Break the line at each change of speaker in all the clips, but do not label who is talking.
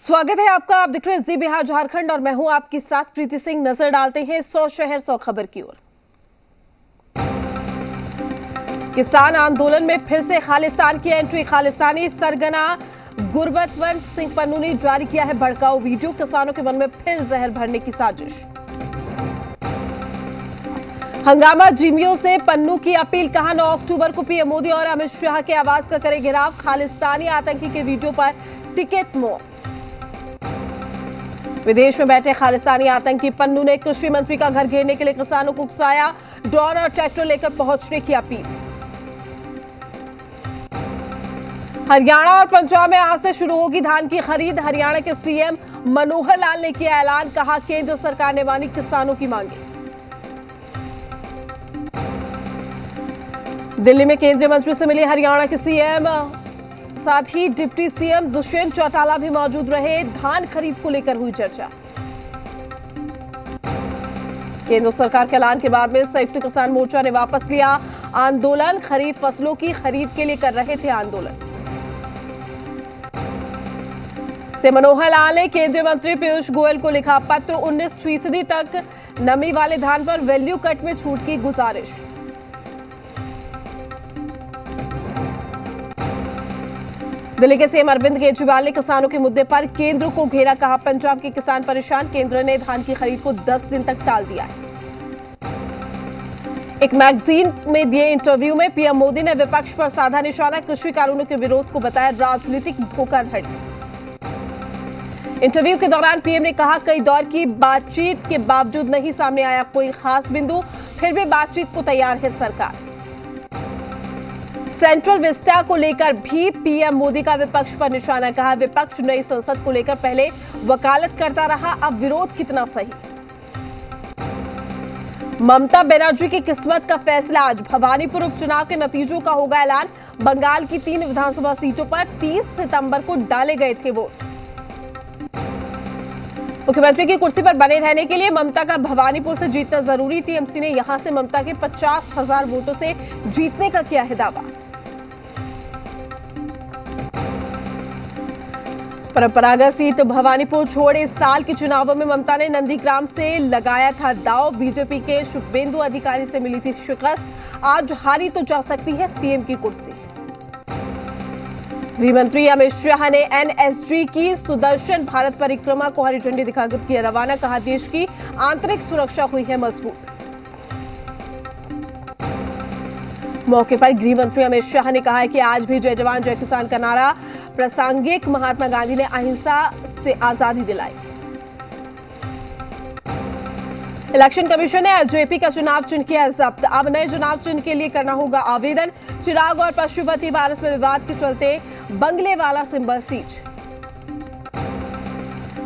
स्वागत है आपका। आप देख रहे हैं जी बिहार झारखंड और मैं हूं आपके साथ प्रीति सिंह। नजर डालते हैं 100 शहर 100 खबर की ओर। किसान आंदोलन में फिर से खालिस्तान की एंट्री। खालिस्तानी सरगना गुरबतवंत सिंह पन्नू ने जारी किया है भड़काऊ वीडियो। किसानों के मन में फिर जहर भरने की साजिश। हंगामा जिमियों से पन्नू की अपील। कहा 9 अक्टूबर को पीएम मोदी और अमित शाह के आवास का करे घेराव। खालिस्तानी आतंकी के वीडियो पर टिकट मोह। विदेश में बैठे खालिस्तानी आतंकी पन्नू ने कृषि मंत्री का घर घेरने के लिए किसानों को उकसाया। ड्रोन और ट्रैक्टर लेकर पहुंचने की अपील। हरियाणा और पंजाब में आज से शुरू होगी धान की खरीद। हरियाणा के सीएम मनोहर लाल ने किया ऐलान। कहा केंद्र सरकार ने मानी किसानों की मांगे। दिल्ली में केंद्रीय मंत्री से मिले हरियाणा के सीएम, साथ ही डिप्टी सीएम दुष्यंत चौटाला भी मौजूद रहे। धान खरीद को लेकर हुई चर्चा। केंद्र सरकार के ऐलान के बाद में संयुक्त किसान मोर्चा ने वापस लिया आंदोलन। खरीफ फसलों की खरीद के लिए कर रहे थे आंदोलन। से मनोहर लाल ने केंद्रीय मंत्री पीयूष गोयल को लिखा पत्र। 19% तक नमी वाले धान पर वैल्यू कट में छूट की गुजारिश। दिल्ली के सीएम अरविंद केजरीवाल ने किसानों के मुद्दे पर केंद्र को घेरा। कहा पंजाब के किसान परेशान। केंद्र ने धान की खरीद को 10 दिन तक टाल दिया है। एक मैगजीन में दिए इंटरव्यू में पीएम मोदी ने विपक्ष पर साधा निशाना। कृषि कानूनों के विरोध को बताया राजनीतिक धोखाधड़ी। इंटरव्यू के दौरान पीएम ने कहा कई दौर की बातचीत के बावजूद नहीं सामने आया कोई खास बिंदु, फिर भी बातचीत को तैयार है सरकार। सेंट्रल विस्टा को लेकर भी पीएम मोदी का विपक्ष पर निशाना। कहा विपक्ष नई संसद को लेकर पहले वकालत करता रहा, अब विरोध कितना सही। ममता बनर्जी की किस्मत का फैसला आज। भवानीपुर उपचुनाव के नतीजों का होगा ऐलान। बंगाल की 3 विधानसभा सीटों पर 30 सितंबर को डाले गए थे वोट। मुख्यमंत्री की कुर्सी पर बने रहने के लिए ममता का भवानीपुर से जीतना जरूरी। टीएमसी ने यहां से ममता के 50,000 वोटों से जीतने का किया है दावा। परंपरागत सीट भवानीपुर छोड़ इस साल के चुनावों में ममता ने नंदीग्राम से लगाया था दाव। बीजेपी के शुभेंदु अधिकारी से मिली थी शिकस्त। आज हारी तो जा सकती है सीएम की कुर्सी। गृहमंत्री अमित शाह ने एनएसजी की सुदर्शन भारत परिक्रमा को हरी झंडी दिखाकर किया रवाना। कहा देश की आंतरिक सुरक्षा हुई है मजबूत। मौके पर गृहमंत्री अमित शाह ने कहा है कि आज भी जय जवान जय किसान का नारा प्रासंगिक। महात्मा गांधी ने अहिंसा से आजादी दिलाई। इलेक्शन कमीशन ने जेपी का चुनाव चिन्ह किया जब्त। अब नए चुनाव चिन्ह के लिए करना होगा आवेदन। चिराग और पशुपति बारिश में विवाद के चलते बंगले वाला सिंबल सीज।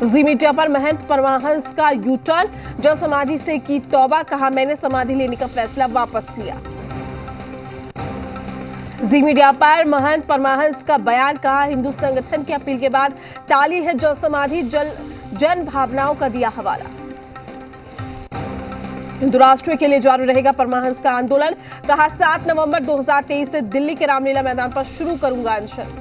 जी मीडिया पर महंत परमाहंस का यू टर्न। जो समाधि से की तौबा। कहा मैंने समाधि लेने का फैसला वापस लिया। जी मीडिया पर महंत परमाहंस का बयान। कहा हिंदू संगठन की अपील के बाद टाली है जल समाधि। जन भावनाओं का दिया हवाला। हिंदू राष्ट्र के लिए जारी रहेगा परमाहंस का आंदोलन। कहा 7 नवंबर 2023 से दिल्ली के रामलीला मैदान पर शुरू करूंगा अनशन।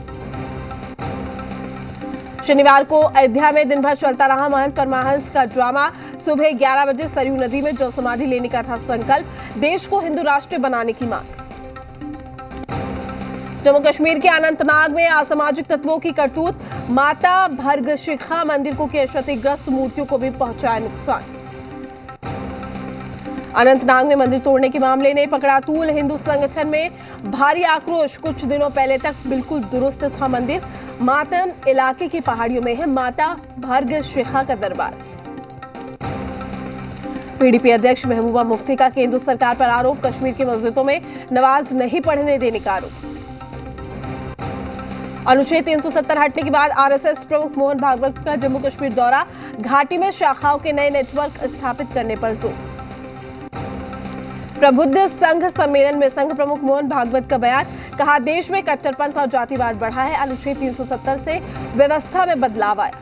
शनिवार को अयोध्या में दिन भर चलता रहा महंत परमाहंस का ड्रामा। सुबह 11 बजे सरयू नदी में जल समाधि लेने का था संकल्प। देश को हिंदू राष्ट्र बनाने की मांग। जम्मू कश्मीर के अनंतनाग में असामाजिक तत्वों की करतूत। माता भर्गशिखा मंदिर को किया क्षतिग्रस्त। मूर्तियों को भी पहुंचाया नुकसान। अनंतनाग में मंदिर तोड़ने के मामले ने पकड़ा तूल। हिंदू संगठन में भारी आक्रोश। कुछ दिनों पहले तक बिल्कुल दुरुस्त था मंदिर। मातन इलाके की पहाड़ियों में है माता भर्गशिखा का दरबार। पीडीपी अध्यक्ष महबूबा मुफ्ती का केंद्र सरकार पर आरोप। कश्मीर की मस्जिदों में नमाज नहीं पढ़ने देने का आरोप। अनुच्छेद 370 हटने के बाद आरएसएस प्रमुख मोहन भागवत का जम्मू कश्मीर दौरा। घाटी में शाखाओं के नए नेटवर्क स्थापित करने पर जोर। प्रबुद्ध संघ सम्मेलन में संघ प्रमुख मोहन भागवत का बयान। कहा देश में कट्टरपंथ और जातिवाद बढ़ा है। अनुच्छेद 370 से व्यवस्था में बदलाव आया।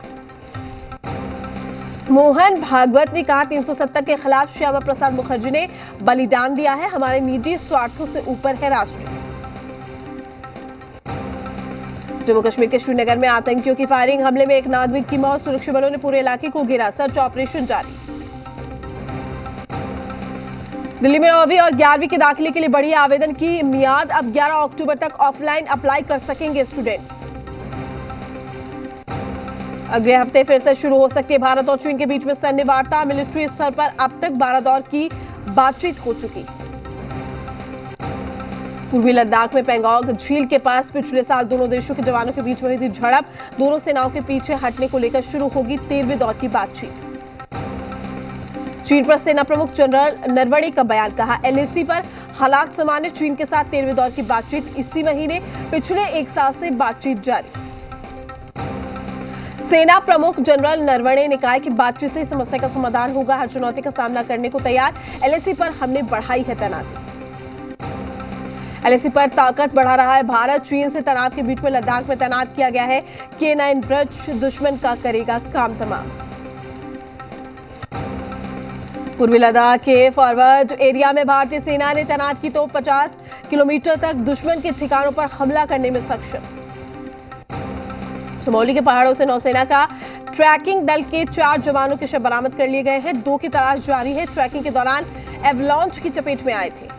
मोहन भागवत ने कहा 370 के खिलाफ श्यामा प्रसाद मुखर्जी ने बलिदान दिया है। हमारे निजी स्वार्थों से ऊपर है राष्ट्र। जम्मू कश्मीर के श्रीनगर में आतंकियों की फायरिंग, हमले में एक नागरिक की मौत, सुरक्षा बलों ने पूरे इलाके को घेरा, सर्च ऑपरेशन जारी। दिल्ली में 9वीं और 11वीं के दाखिले के लिए बढ़ी आवेदन की मियाद, अब 11 अक्टूबर तक ऑफलाइन अप्लाई कर सकेंगे स्टूडेंट्स। अगले हफ्ते फिर से शुरू हो सकती है भारत और चीन के बीच में सैन्य वार्ता, मिलिट्री स्तर पर अब तक 12 दौर की बातचीत हो चुकी। पूर्वी लद्दाख में पेंगोंग झील के पास पिछले साल दोनों देशों के जवानों के बीच में हुई थी झड़प, दोनों सेनाओं के पीछे हटने को लेकर शुरू होगी 13वें दौर की बातचीत। चीन पर सेना प्रमुख जनरल नरवणे का बयान, कहा एलएसी पर हालात सामान्य, चीन के साथ 13वें दौर की बातचीत इसी महीने, पिछले एक साल से बातचीत जारी। सेना प्रमुख जनरल नरवणे ने कहा कि बातचीत से समस्या का समाधान होगा, हर चुनौती का सामना करने को तैयार, एलएसी पर हमने बढ़ाई है तैनाती। एलएसी पर ताकत बढ़ा रहा है भारत, चीन से तनाव के बीच में लद्दाख में तैनात किया गया है K9 ब्रज, दुश्मन का करेगा काम तमाम। पूर्वी लद्दाख के फॉरवर्ड एरिया में भारतीय सेना ने तैनात की तो 50 किलोमीटर तक दुश्मन के ठिकानों पर हमला करने में सक्षम। चमोली के पहाड़ों से नौसेना का ट्रैकिंग दल के 4 जवानों के शव बरामद कर लिए गए हैं, 2 की तलाश जारी है, ट्रैकिंग के दौरान एवलांच की चपेट में आए थे।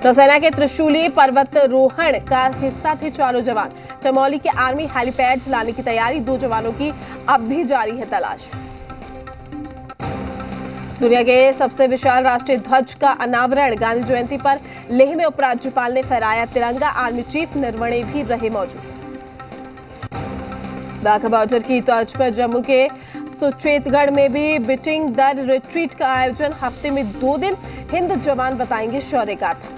नौसेना के त्रिशूली पर्वतारोहण का हिस्सा थे चारों जवान, चमोली के आर्मी हेलीपैड लाने की तैयारी, 2 जवानों की अब भी जारी है तलाश। दुनिया के सबसे विशाल राष्ट्रीय ध्वज का अनावरण, गांधी जयंती पर लेह में उपराज्यपाल ने फहराया तिरंगा, आर्मी चीफ नरवणे भी रहे मौजूद। दाखा बॉर्डर की तर्ज पर जम्मू के सुचेतगढ़ में भी बीटिंग द रिट्रीट का आयोजन, हफ्ते में 2 दिन हिंद जवान बताएंगे शौर्य गाथा।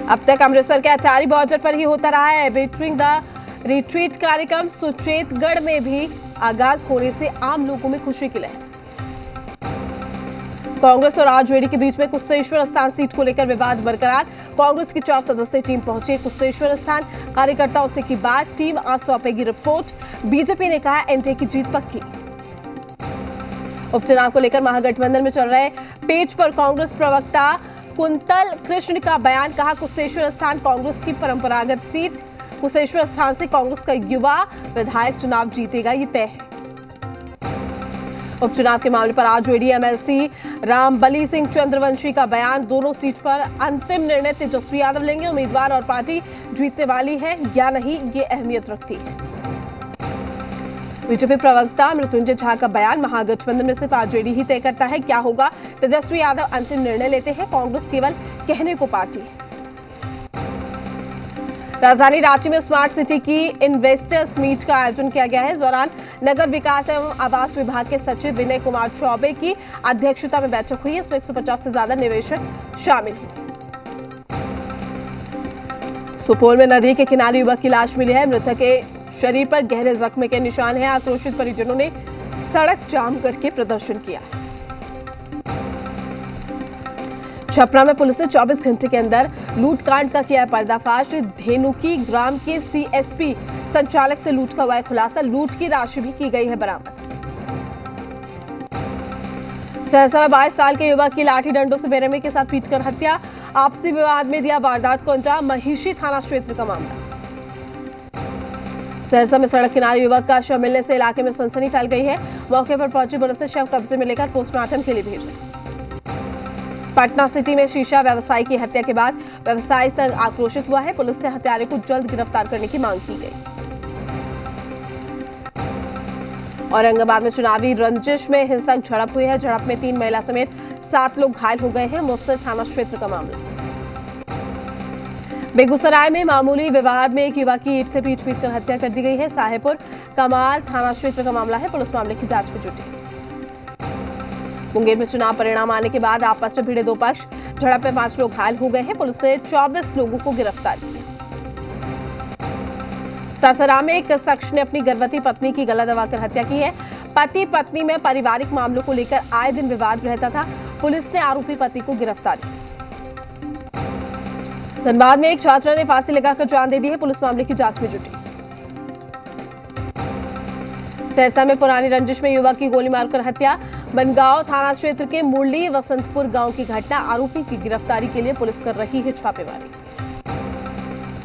अब तक अमृतसर के अटारी बॉर्डर पर ही होता रहा है बीटिंग द रिट्रीट कार्यक्रम, सुचेतगढ़ में भी आगाज होने से आम लोगों में खुशी की लहर। कांग्रेस और आरजेडी के बीच में कुशेश्वर स्थान सीट को लेकर विवाद बरकरार, कांग्रेस की 4 सदस्यीय टीम पहुंची कुशेश्वर स्थान, कार्यकर्ताओं से की बात, टीम आज सौंपेगी रिपोर्ट, बीजेपी ने कहा एनडीए की जीत पक्की। उपचुनाव को लेकर महागठबंधन में चल रहे पेच पर कांग्रेस प्रवक्ता कुंतल कृष्ण का बयान, कहा कुशेश्वर स्थान कांग्रेस की परंपरागत सीट, कुशेश्वर स्थान से कांग्रेस का युवा विधायक चुनाव जीतेगा, ये तय है। उपचुनाव के मामले पर आरजेडी एमएलसी रामबली सिंह चंद्रवंशी का बयान, दोनों सीट पर अंतिम निर्णय तेजस्वी यादव लेंगे, उम्मीदवार और पार्टी जीतने वाली है या नहीं ये अहमियत रखती है। बीजेपी प्रवक्ता मृत्युंजय झा का बयान, महागठबंधन में सिर्फ आरजेडी ही तय करता है क्या होगा, तेजस्वी यादव अंतिम निर्णय लेते हैं, कांग्रेस केवल कहने को पार्टी है। राजधानी रांची में स्मार्ट सिटी की इन्वेस्टर्स मीट का आयोजन किया गया है, इस दौरान नगर विकास एवं आवास विभाग के सचिव विनय कुमार चौबे की अध्यक्षता में बैठक हुई, इसमें 150 से ज्यादा निवेशक शामिल हुए। सुपौल में नदी के किनारे युवक की लाश मिली है, मृतक के शरीर पर गहरे जख्म के निशान हैं, आक्रोशित परिजनों ने सड़क जाम करके प्रदर्शन किया। छपरा में पुलिस ने 24 घंटे के अंदर लूटकांड का किया पर्दाफाश, धेनुकी ग्राम के सीएसपी संचालक से लूट का हुआ खुलासा, लूट की राशि भी की गई है बरामद। सहरसा में 22 साल के युवक की लाठी डंडों से बेरहमी के साथ पीटकर हत्या, आपसी विवाद में दिया वारदात को अंजाम, महिषी थाना क्षेत्र का मामला। सहरसा में सड़क किनारे युवक का शव मिलने से इलाके में सनसनी फैल गई है, मौके पर पहुंची पुलिस ने शव कब्जे में लेकर पोस्टमार्टम के लिए भेजा। पटना सिटी में शीशा व्यवसायी की हत्या के बाद व्यवसायी संघ आक्रोशित हुआ है, पुलिस से हत्यारे को जल्द गिरफ्तार करने की मांग की गई। औरंगाबाद में चुनावी रंजिश में हिंसक झड़प हुई है, झड़प में 3 महिला समेत 7 लोग घायल हो गए हैं, मुफस्सिल थाना क्षेत्र का मामला। बेगूसराय में मामूली विवाद में एक युवक की ईंट से पीट-पीट कर हत्या कर दी गई है, साहेबपुर कमाल थाना क्षेत्र का मामला है, पुलिस मामले की जांच में जुटी। मुंगेर में चुनाव परिणाम आने के बाद आपस में भिड़े 2 पक्ष, झड़प में 5 लोग घायल हो गए हैं, पुलिस ने 24 लोगों को गिरफ्तार किया। सासाराम में एक शख्स ने अपनी गर्भवती पत्नी की गला दबाकर हत्या की है, पति पत्नी में पारिवारिक मामलों को लेकर आए दिन विवाद रहता था, पुलिस ने आरोपी पति को गिरफ्तार किया। धनबाद में एक छात्रा ने फांसी लगाकर जान दे दी है, पुलिस मामले की जांच में जुटी। सहरसा में पुरानी रंजिश में युवक की गोली मारकर हत्या, बनगांव थाना क्षेत्र के मुरली वसंतपुर गांव की घटना, आरोपी की गिरफ्तारी के लिए पुलिस कर रही है छापेमारी।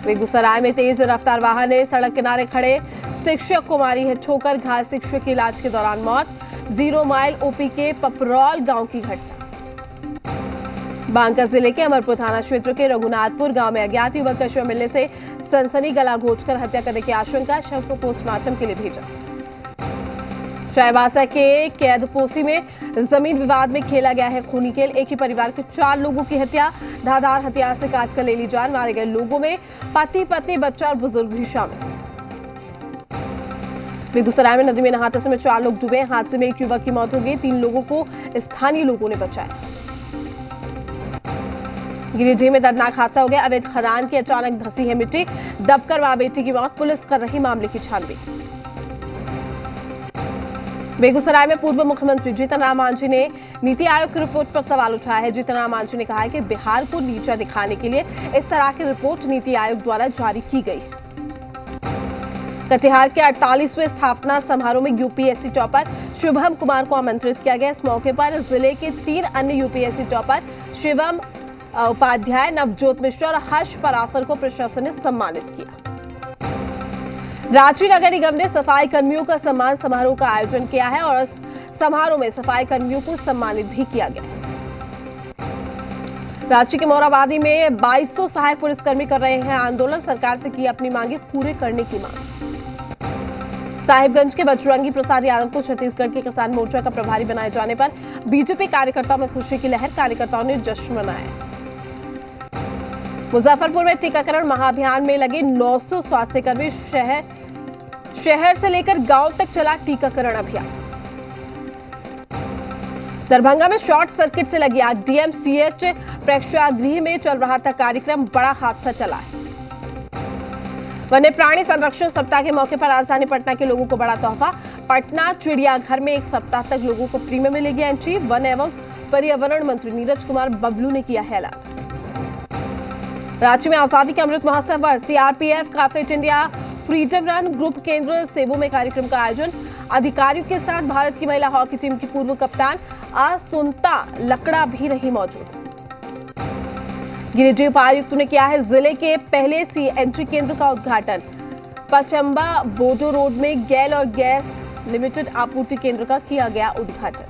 बेगूसराय में तेज रफ्तार वाहन ने सड़क किनारे खड़े शिक्षक को मारी है ठोकर, घायल शिक्षक की इलाज के दौरान मौत। 0 माइल ओपी के पपरौल गांव की घटना। बांका जिले के अमरपुर थाना क्षेत्र के रघुनाथपुर गांव में अज्ञात युवक का शव मिलने से सनसनी, गला घोंचकर हत्या करने की आशंका, शव को पोस्टमार्टम के लिए भेजा। चाईबासा के कैदपोसी में जमीन विवाद में खेला गया है खूनी खेल। एक ही परिवार के 4 लोगों की हत्या, धारदार हथियार से काट कर ले ली जान। मारे गए लोगों में पति, पत्नी, बच्चा और बुजुर्ग भी शामिल। बेगूसराय में नदी में नहाते समय 4 लोग डूबे। हादसे में एक युवक की मौत हो गई, 3 लोगों को स्थानीय लोगों ने बचाया। गिरिडीह में दर्दनाक हादसा हो गया। अवैध खदान की अचानक धंसी है मिट्टी, दबकर मां बेटी की मौत। पुलिस कर रही मामले की छानबीन। बेगूसराय में पूर्व मुख्यमंत्री जीतन राम मांझी ने नीति आयोग की रिपोर्ट पर सवाल उठाया है। जीतन राम मांझी ने कहा है कि बिहार को नीचा दिखाने के लिए इस तरह की रिपोर्ट नीति आयोग द्वारा जारी की गई है। कटिहार के 48वें स्थापना समारोह में यूपीएससी टॉपर शिवम कुमार को आमंत्रित किया गया। इस मौके पर जिले के 3 अन्य यूपीएससी टॉपर शिवम उपाध्याय, नवजोत मिश्रा और हर्ष परासर को प्रशासन ने सम्मानित किया। रांची नगर निगम ने सफाई कर्मियों का सम्मान समारोह का आयोजन किया है और इस समारोह में सफाई कर्मियों को सम्मानित भी किया गया। रांची के मोराबादी में 2200 सहायक पुलिसकर्मी कर रहे हैं आंदोलन, सरकार से की अपनी मांगे पूरे करने की मांग। साहिबगंज के बजरंगी प्रसाद यादव को छत्तीसगढ़ के किसान मोर्चा का प्रभारी बनाए जाने पर बीजेपी कार्यकर्ताओं में खुशी की लहर, कार्यकर्ताओं ने जश्न मनाया। मुजफ्फरपुर में टीकाकरण महाअभियान में लगे 900 स्वास्थ्यकर्मी, शहर से लेकर गांव तक चला टीकाकरण अभियान। दरभंगा में शॉर्ट सर्किट से लगी आग, डीएमसीएच प्रेक्षागृह में चल रहा था कार्यक्रम, बड़ा हादसा चला है। वन्य प्राणी संरक्षण सप्ताह के मौके पर राजधानी पटना के लोगों को बड़ा तोहफा। पटना चिड़ियाघर में 1 सप्ताह तक लोगों को फ्री में मिलेगी एंट्री। वन एवं पर्यावरण मंत्री नीरज कुमार बबलू ने किया है ऐलान। रांची में आजादी के अमृत महोत्सव पर सीआरपीएफ का fit India freedom run group केंद्र सेबू में कार्यक्रम का आयोजन। अधिकारियों के साथ भारत की महिला हॉकी टीम की पूर्व कप्तान आसुंता लकड़ा भी रही मौजूद। गिरिडीह उपायुक्त ने किया है जिले के पहले सीएनजी केंद्र का उद्घाटन। पचम्बा बोडो रोड में गैल और गैस लिमिटेड आपूर्ति केंद्र का किया गया उद्घाटन।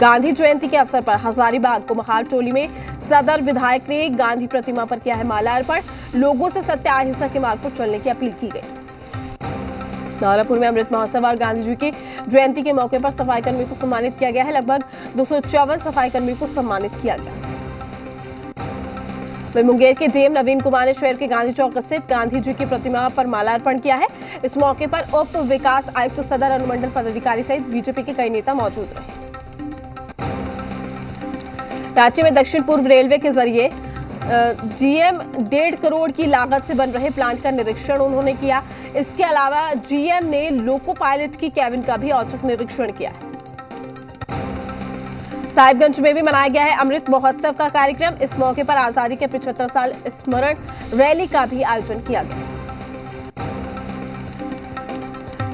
गांधी जयंती के अवसर पर हजारीबाग कुम्हार टोली में सदर विधायक ने गांधी प्रतिमा पर किया है माल्यार्पण। लोगों से सत्य अहिंसा के मार्ग पर चलने की अपील की गई। नौलापुर में अमृत महोत्सव और गांधी जी की जयंती के मौके पर सफाई कर्मियों को सम्मानित किया गया है। लगभग 254 सफाई कर्मियों को सम्मानित किया गया। वहीं मुंगेर के डीएम नवीन कुमार ने शहर के गांधी चौक स्थित गांधी जी की प्रतिमा पर माल्यार्पण किया है। इस मौके पर उप विकास आयुक्त, सदर अनुमंडल पदाधिकारी सहित बीजेपी के कई नेता मौजूद रहे। रांची में दक्षिण पूर्व रेलवे के जरिए जीएम 1.5 करोड़ की लागत से बन रहे प्लांट का निरीक्षण उन्होंने किया। इसके अलावा जीएम ने लोको पायलट की कैबिन का भी औचक निरीक्षण किया। साहिबगंज में भी मनाया गया है अमृत महोत्सव का कार्यक्रम। इस मौके पर आजादी के 75 साल स्मरण रैली का भी आयोजन किया गया।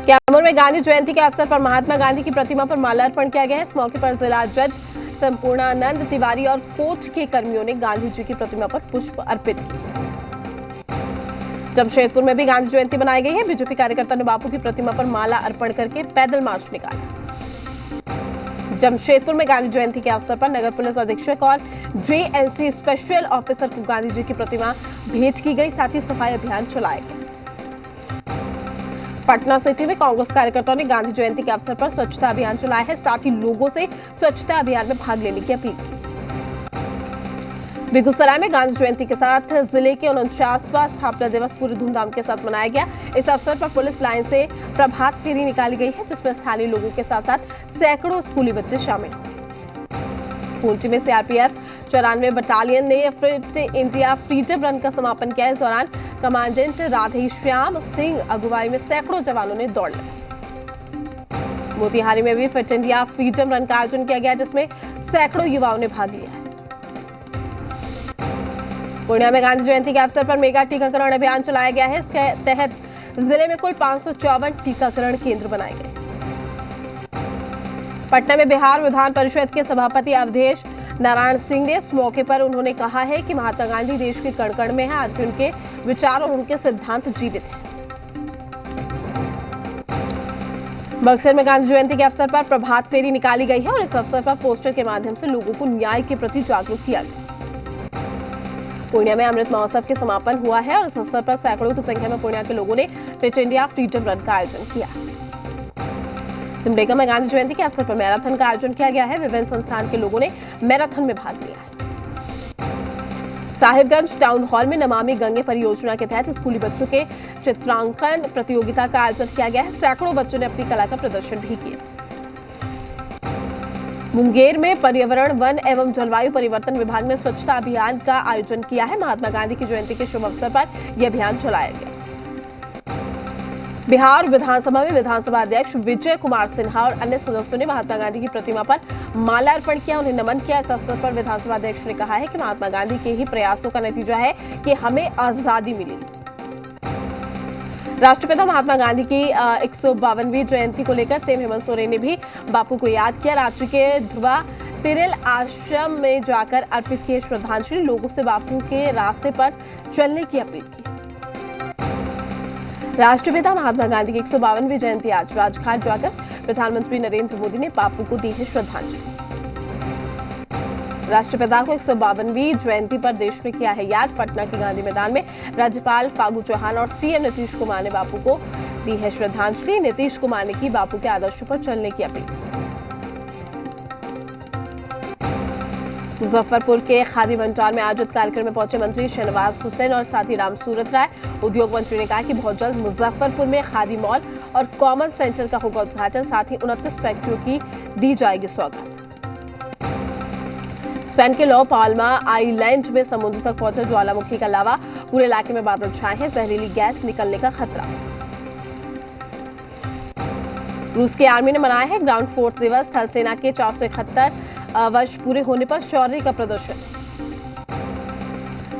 कैमूर में गांधी जयंती के अवसर पर महात्मा गांधी की प्रतिमा पर माल्यार्पण किया गया है। इस मौके पर जिला जज संपूर्णानंद तिवारी और कोर्ट के कर्मियों ने गांधी जी की प्रतिमा पर पुष्प अर्पित किए। जमशेदपुर में भी गांधी जयंती मनाई गई है। बीजेपी कार्यकर्ता ने बापू की प्रतिमा पर माला अर्पण करके पैदल मार्च निकाला। जमशेदपुर में गांधी जयंती के अवसर पर नगर पुलिस अधीक्षक और जेएनसी स्पेशल ऑफिसर को गांधी जी की प्रतिमा भेंट की गई। साथ ही सफाई अभियान चलाया गया। पटना सिटी में कांग्रेस कार्यकर्ताओं ने गांधी जयंती के अवसर पर स्वच्छता अभियान चलाया है। साथ ही लोगों से स्वच्छता अभियान में भाग लेने की अपील की। बेगूसराय में गांधी जयंती के साथ जिले के 49वां स्थापना दिवस पूरे धूमधाम के साथ मनाया गया। इस अवसर पर पुलिस लाइन से प्रभात फेरी निकाली गई है, जिसमें स्थानीय लोगों के साथ साथ सैकड़ों स्कूली बच्चे शामिल हुए। खूंटी में सीआरपीएफ 94 बटालियन ने फिट इंडिया फ्रीडम रन का समापन किया। इस दौरान कमांडेंट राधेश्याम सिंह अगुवाई में सैकड़ों जवानों ने दौड़ लगाई। मोतिहारी में भी फिट इंडिया फ्रीडम रन का आयोजन किया गया, जिसमें सैकड़ों युवाओं ने भाग लिया। पूर्णिया में गांधी जयंती के अवसर पर मेगा टीकाकरण अभियान चलाया गया है। इसके तहत जिले में कुल 554 टीकाकरण केंद्र बनाए गए। पटना में बिहार विधान परिषद के सभापति अवधेश नारायण सिंह ने इस मौके पर उन्होंने कहा है कि महात्मा गांधी देश के कण कण में है। आज भी उनके विचार और उनके सिद्धांत जीवित हैं। बक्सर में गांधी जयंती के अवसर पर प्रभात फेरी निकाली गई है और इस अवसर पर पोस्टर के माध्यम से लोगों को न्याय के प्रति जागरूक किया गया। पूर्णिया में अमृत महोत्सव के समापन हुआ है और इस अवसर पर सैकड़ों की संख्या में पूर्णिया के लोगों ने फिट इंडिया फ्रीडम रन का आयोजन किया। सिमडेगा में गांधी जयंती के अवसर पर मैराथन का आयोजन किया गया है। विभिन्न संस्थान के लोगों ने मैराथन में भाग लिया है। साहिबगंज टाउन हॉल में नमामि गंगे परियोजना के तहत स्कूली बच्चों के चित्रांकन प्रतियोगिता का आयोजन किया गया है। सैकड़ों बच्चों ने अपनी कला का प्रदर्शन भी किया। मुंगेर में पर्यावरण, वन एवं जलवायु परिवर्तन विभाग ने स्वच्छता अभियान का आयोजन किया है। महात्मा गांधी की जयंती के शुभ अवसर पर यह अभियान चलाया गया। बिहार विधानसभा में विधानसभा अध्यक्ष विजय कुमार सिन्हा और अन्य सदस्यों ने महात्मा गांधी की प्रतिमा पर माल्यार्पण किया, उन्हें नमन किया। इस अवसर पर विधानसभा अध्यक्ष ने कहा है कि महात्मा गांधी के ही प्रयासों का नतीजा है कि हमें आजादी मिली। राष्ट्रपिता महात्मा गांधी की 152वीं जयंती को लेकर सीएम हेमंत सोरेन ने भी बापू को याद किया। रांची के ध्रुवा तिरिल आश्रम में जाकर अर्पित किए श्रद्धांजलि। लोगों से बापू के रास्ते पर चलने की अपील की। राष्ट्रपिता महात्मा गांधी की 152वीं जयंती आज राजघाट जाकर प्रधानमंत्री नरेंद्र मोदी ने बापू को दी है श्रद्धांजलि। राष्ट्रपिता को 152वीं जयंती पर देश में किया है याद। पटना के गांधी मैदान में राज्यपाल फागू चौहान और सीएम नीतीश कुमार ने बापू को दी है श्रद्धांजलि। नीतीश कुमार ने की बापू के आदर्शों पर चलने की अपील। मुजफ्फरपुर के खादी भंडार में आयोजित कार्यक्रम में पहुंचे मंत्री शहनवाज हुसैन और साथी राम सूरत राय। उद्योग मंत्री ने कहा कि बहुत जल्द मुजफ्फरपुर में खादी मॉल और कॉमन सेंटर का होगा उद्घाटन। साथ ही 29 फैक्ट्रियों की दी जाएगी सौगात। स्पेन के लॉ पाल्मा आइलैंड में समुद्र तक पहुंचा ज्वालामुखी का लावा। पूरे इलाके में बादल छाए हैं। जहरीली गैस निकलने का खतरा। रूस की आर्मी ने मनाया है ग्राउंड फोर्स दिवस। थल सेना के 471 वर्ष पूरे होने पर शौर्य का प्रदर्शन।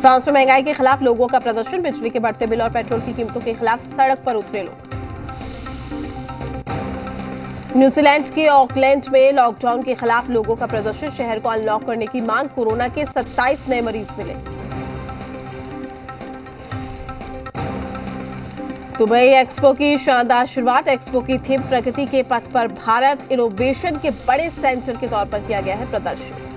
फ्रांस में महंगाई के खिलाफ लोगों का प्रदर्शन। बिजली के बढ़ते बिल और पेट्रोल की कीमतों के खिलाफ सड़क पर उतरे लोग। न्यूजीलैंड के ऑकलैंड में लॉकडाउन के खिलाफ लोगों का प्रदर्शन। शहर को अनलॉक करने की मांग। कोरोना के 27 नए मरीज मिले। दुबई एक्सपो की शानदार शुरुआत। एक्सपो की थीम प्रगति के पथ पर भारत, इनोवेशन के बड़े सेंटर के तौर पर किया गया है प्रदर्शन।